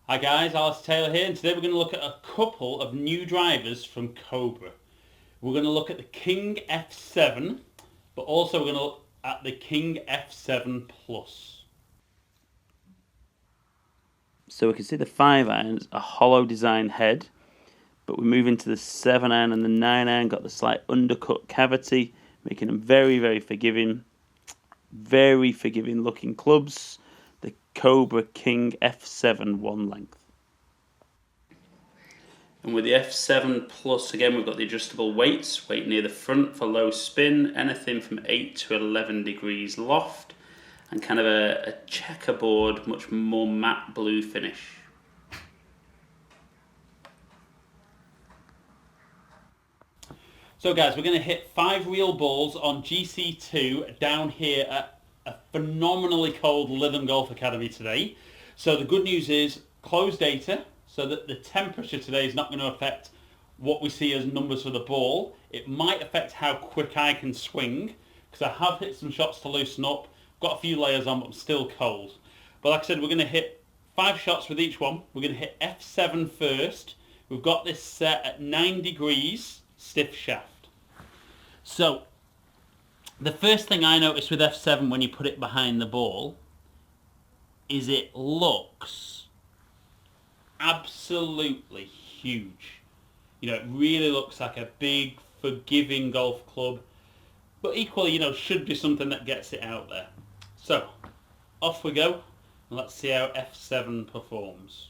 Hi guys, Alice Taylor here, and today we're going to look at a couple of new drivers from Cobra. We're going to look at the King F7, but also we're going to look at the King F7 Plus. So we can see the 5 irons, a hollow design head, but we move into the 7 iron and the 9 iron, got the slight undercut cavity, making them very forgiving looking clubs. The Cobra King F7 one length. And with the F7 Plus, again, we've got the adjustable weights, weight near the front for low spin, anything from 8 to 11 degrees loft, and kind of a checkerboard, much more matte blue finish. So guys, we're going to hit 5 real balls on GC2 down here at a phenomenally cold Lytham Golf Academy today. So the good news is closed data, so that the temperature today is not going to affect what we see as numbers for the ball. It might affect how quick I can swing, because I have hit some shots to loosen up, got a few layers on, but I'm still cold. But like I said, we're going to hit 5 shots with each one. We're going to hit F7 first. We've got this set at 9 degrees, stiff shaft. So, the first thing I noticed with F7 when you put it behind the ball is it looks absolutely huge. You know, it really looks like a big, forgiving golf club, but equally, you know, should be something that gets it out there. So, off we go, and let's see how F7 performs.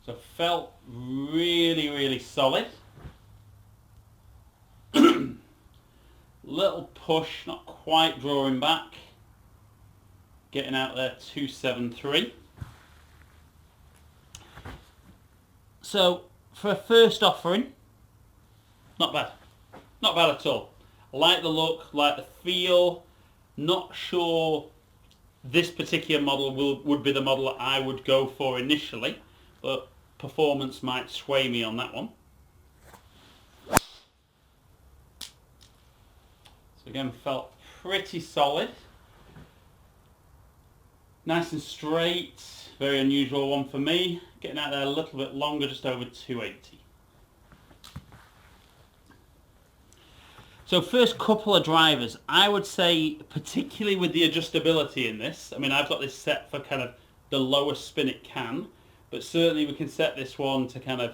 So, felt really solid. Little push, not quite drawing back. Getting out there 273. So for a first offering, not bad. Not bad at all. I like the look, like the feel. Not sure this particular model would be the model that I would go for initially, but performance might sway me on that one. So again, felt pretty solid. Nice and straight, very unusual one for me. Getting out there a little bit longer, just over 280. So first couple of drivers, I would say, particularly with the adjustability in this, I mean, I've got this set for kind of the lowest spin it can, but certainly we can set this one to kind of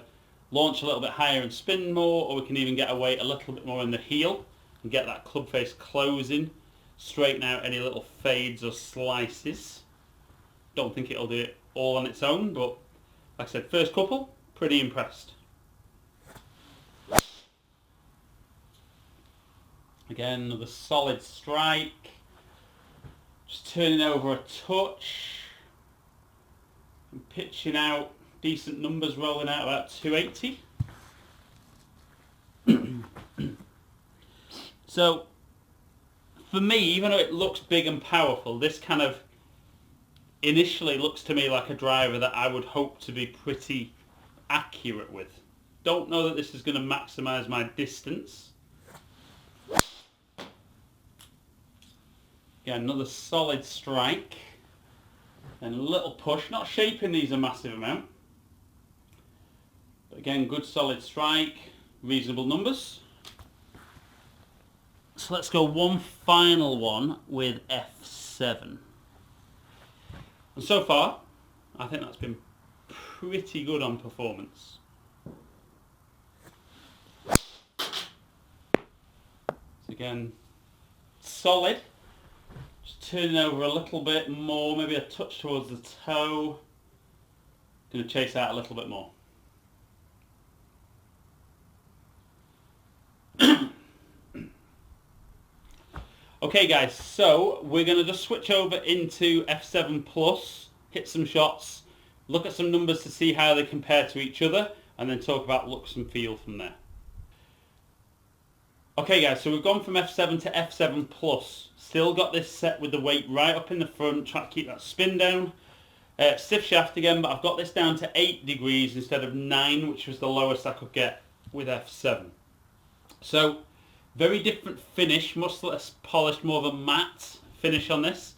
launch a little bit higher and spin more, or we can even get away a little bit more in the heel and get that club face closing, straighten out any little fades or slices. Don't think it'll do it all on its own, but like I said, first couple, pretty impressed. Again, another solid strike. Just turning over a touch and pitching out decent numbers, rolling out about 280. So, for me, even though it looks big and powerful, this kind of initially looks to me like a driver that I would hope to be pretty accurate with. Don't know that this is going to maximise my distance. Again, another solid strike. And a little push, not shaping these a massive amount. But again, good solid strike, reasonable numbers. So let's go one final one with F7. And so far, I think that's been pretty good on performance. So again, solid. Just turning over a little bit more, maybe a touch towards the toe. Going to chase out a little bit more. Okay guys, so we're going to just switch over into F7 Plus, hit some shots, look at some numbers to see how they compare to each other, and then talk about looks and feel from there. Okay guys, so we've gone from F7 to F7 Plus. Still got this set with the weight right up in the front, try to keep that spin down. Stiff shaft again, but I've got this down to 8 degrees instead of 9, which was the lowest I could get with F7. So, very different finish, much less polished, more of a matte finish on this.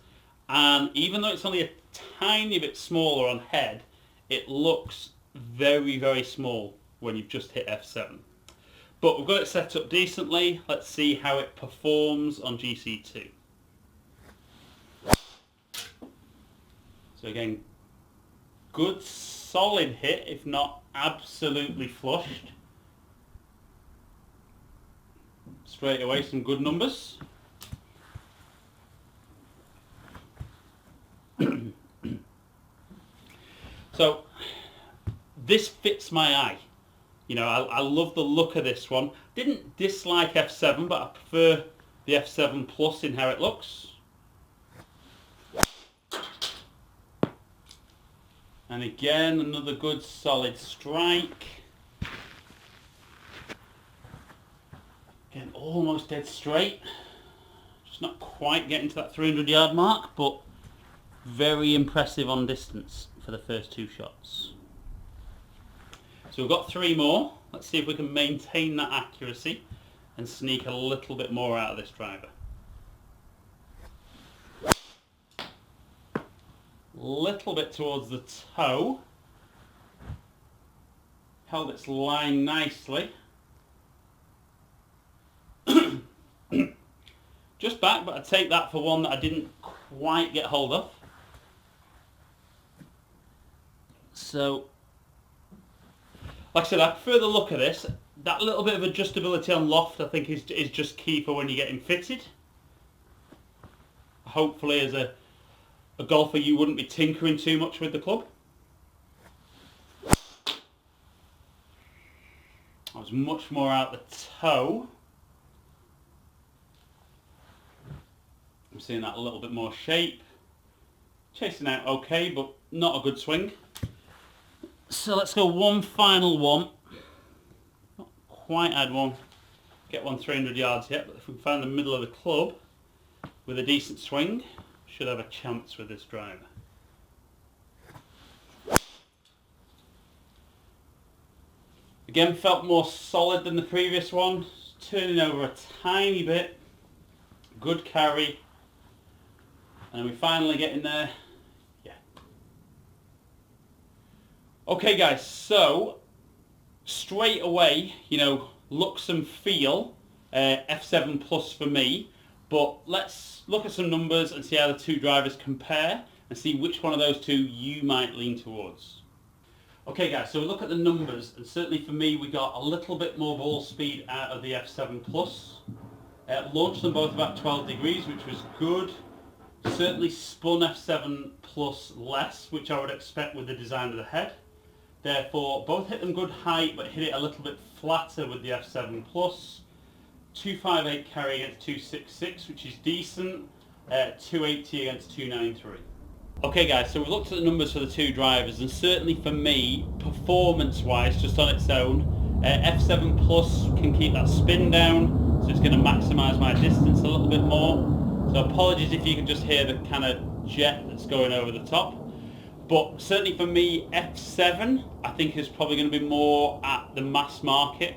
And even though it's only a tiny bit smaller on head, it looks very, very small when you've just hit F7. But we've got it set up decently. Let's see how it performs on GC2. So again, good solid hit, if not absolutely flushed. Straight away, some good numbers. So this fits my eye. You know, I love the look of this one. Didn't dislike F7, but I prefer the F7 Plus in how it looks. And again, another good solid strike. Again, almost dead straight. Just not quite getting to that 300-yard mark, but very impressive on distance for the first two shots. So we've got 3 more. Let's see if we can maintain that accuracy and sneak a little bit more out of this driver. Little bit towards the toe. Held its line nicely. Just back, but I'd take that for one that I didn't quite get hold of. So, like I said, I prefer the look of this. That little bit of adjustability on loft I think is just key for when you're getting fitted. Hopefully as a golfer you wouldn't be tinkering too much with the club. I was much more out the toe. I'm seeing that a little bit more shape. Chasing out okay, but not a good swing. So let's go one final one. Not quite had one. Get one 300 yards yet, but if we can find the middle of the club with a decent swing, should have a chance with this driver. Again, felt more solid than the previous one. Turning over a tiny bit. Good carry. And we finally get in there. Yeah. Okay guys, so straight away, you know, looks and feel F7 Plus for me. But let's look at some numbers and see how the two drivers compare and see which one of those two you might lean towards. Okay guys, so we look at the numbers, and certainly for me we got a little bit more ball speed out of the F7 Plus. Launched them both about 12 degrees, which was good. Certainly spun F7 Plus less, which I would expect with the design of the head. Therefore, both hit them good height, but hit it a little bit flatter with the F7 Plus. 258 carry against 266, which is decent. 280 against 293. Okay guys, so we've looked at the numbers for the two drivers, and certainly for me, performance-wise, just on its own, F7 Plus can keep that spin down, so it's going to maximise my distance a little bit more. So apologies if you can just hear the kind of jet that's going over the top. But certainly for me, F7 I think is probably going to be more at the mass market.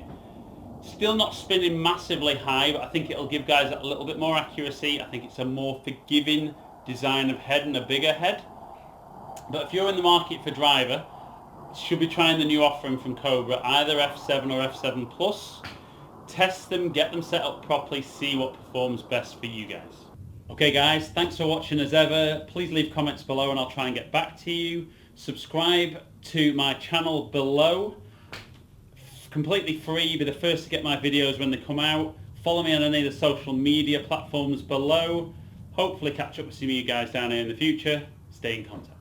Still not spinning massively high, but I think it'll give guys a little bit more accuracy. I think it's a more forgiving design of head and a bigger head. But if you're in the market for driver, you should be trying the new offering from Cobra, either F7 or F7 Plus. Test them, get them set up properly, see what performs best for you guys. Okay guys, thanks for watching as ever. Please leave comments below and I'll try and get back to you. Subscribe to my channel below. Completely free, you'll be the first to get my videos when they come out. Follow me on any of the social media platforms below. Hopefully catch up with some of you guys down here in the future. Stay in contact.